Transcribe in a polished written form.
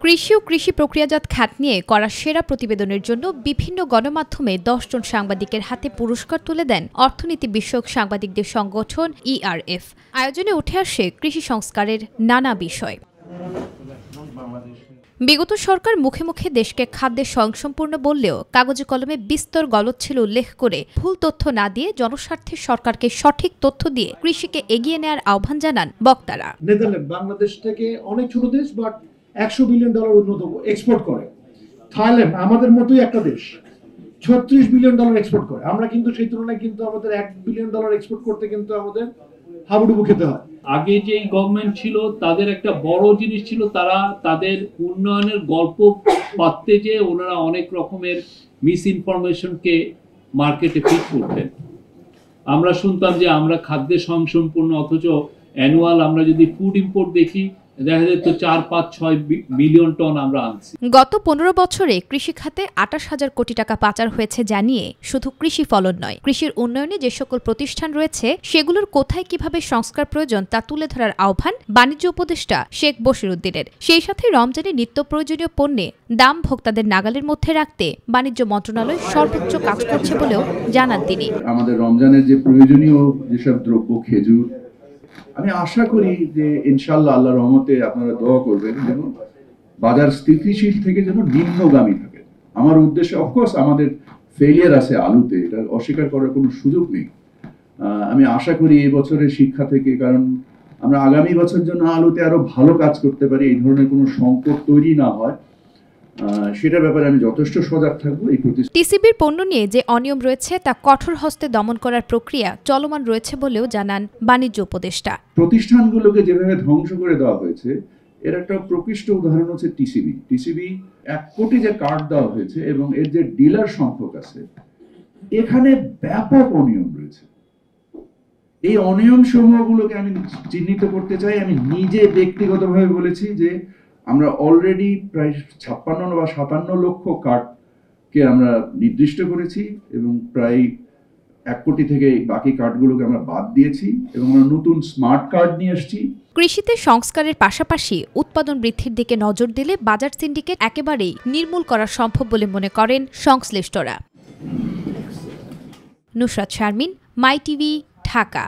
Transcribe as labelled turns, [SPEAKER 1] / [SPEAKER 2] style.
[SPEAKER 1] কৃষি ও কৃষি প্রক্রিয়াজাত খাত নিয়ে করা সেরা প্রতিবেদনের জন্য বিভিন্ন গণমাধ্যমে ১০ জন সাংবাদিকের হাতে পুরস্কার তুলে দেন অর্থনীতি বিষয়ক সাংবাদিকদের সংগঠন ERF। আয়োজনে উঠে আসে কৃষি সংস্কারের নানা বিষয়। বিগত সরকার মুখে মুখে দেশকে খাদ্যে স্বয়ংসম্পূর্ণ বললেও কাগজে কলমে বিস্তর গলদ ছিল উল্লেখ করে ভুল তথ্য না দিয়ে জনস্বার্থে সরকারকে সঠিক তথ্য দিয়ে কৃষিকে এগিয়ে নেওয়ার আহ্বান জানান বক্তারা।
[SPEAKER 2] নেদারল্যান্ড বাংলাদেশ থেকে অনেক ছোট দেশ, বাট $100 বিলিয়ন উন্নত এক্সপোর্ট করে। থাইল্যান্ড আমাদের মতোই একটা দেশ, $36 বিলিয়ন এক্সপোর্ট করে। আমরা কিন্তু সেই তুলনায় কিন্তু আমাদের $1 বিলিয়ন এক্সপোর্ট করতে কিন্তু আমাদের হাবুডুবু খেতে হয়।
[SPEAKER 3] আগে যে গভর্নমেন্ট ছিল তাদের একটা বড় জিনিস ছিল, তারা তাদের উন্নয়নের গল্প পাততে যে ওনারা অনেক রকমের মিস ইনফরমেশনকে মার্কেটে ফিট করতেন। আমরা শুনতাম যে আমরা খাদ্যে স্বয়ংসম্পূর্ণ, অথচ অ্যানুয়াল আমরা যদি ফুড ইম্পোর্ট দেখি দেখা যেত 4-5-6 মিলিয়ন টন আমরা আনছি।
[SPEAKER 1] গত 15 বছরে কৃষি খাতে 28,000 কোটি টাকা পাচার হয়েছে জানিয়ে শুধু কৃষি ফলন নয়, কৃষির উন্নয়নে যে সকল প্রতিষ্ঠান রয়েছে সেগুলোর কোথায় কিভাবে সংস্কার প্রয়োজন তা তুলে ধরার আহ্বান বাণিজ্য উপদেষ্টা শেখ বশিরউদ্দিনের। সেই সাথে রমজানে নিত্য প্রয়োজনীয় পণ্যে দাম ভোক্তাদের নাগালের মধ্যে রাখতে বাণিজ্য মন্ত্রণালয় সর্বোচ্চ কাজ করছে বলেও জানান তিনি।
[SPEAKER 4] আমাদের রমজানের যে প্রয়োজনীয় যেসব দ্রব্য, খেজুর, আমি আশা করি যে ইনশাআল্লাহ আল্লাহর রহমতে আপনারা দোয়া করবেন যেন বাজার স্থিতিশীল থেকে যেন নিম্নগামী থাকে। আমার উদ্দেশ্যে অফকোর্স আমাদের ফেলিয়ার আছে আলুতে, এটা অস্বীকার করার কোনো সুযোগ নেই। আমি আশা করি এই বছরের শিক্ষা থেকে, কারণ আমরা আগামী বছর জন্য আলুতে আরো ভালো কাজ করতে পারি, এই ধরনের কোনো সংকট তৈরি না হয়, সেটার ব্যাপারে আমি যথেষ্ট সজাগ থাকবো।
[SPEAKER 1] টিসিবির পণ্য নিয়ে যে অনিয়ম রয়েছে তা কঠোর হস্তে দমন করার প্রক্রিয়া চলমান রয়েছে বলেও জানান বাণিজ্য উপদেষ্টা।
[SPEAKER 4] প্রতিষ্ঠানগুলোকে যেভাবে ধ্বংস করে দেওয়া হয়েছে এর একটা প্রকৃষ্ট উদাহরণ হচ্ছে টিসিবি। 1 কোটি যে কার্ড দেওয়া হয়েছে এবং এর যে ডিলার সংখ্যক আছে, এখানে ব্যাপক অনিয়ম রয়েছে। এই অনিয়ম সমূহগুলোকে আমি চিহ্নিত করতে চাই। আমি নিজে ব্যক্তিগতভাবে বলেছি যে আমরা অলরেডি প্রায় 56 বা 57 লক্ষ কার্ডকে আমরা নির্দিষ্ট করেছি এবং প্রায় 1 কোটি থেকে বাকি কার্ডগুলোকে আমরা বাদ দিয়েছি এবং আমরা নতুন স্মার্ট কার্ড নিয়ে এসেছি।
[SPEAKER 1] কৃষিতে সংস্কারের পাশাপাশি উৎপাদন বৃদ্ধির দিকে নজর দিলে বাজার সিন্ডিকেট একেবারেই নির্মূল করা সম্ভব বলে মনে করেন সংশ্লিষ্টরা। নুসরাত শারমিন, মাই টিভি, ঢাকা।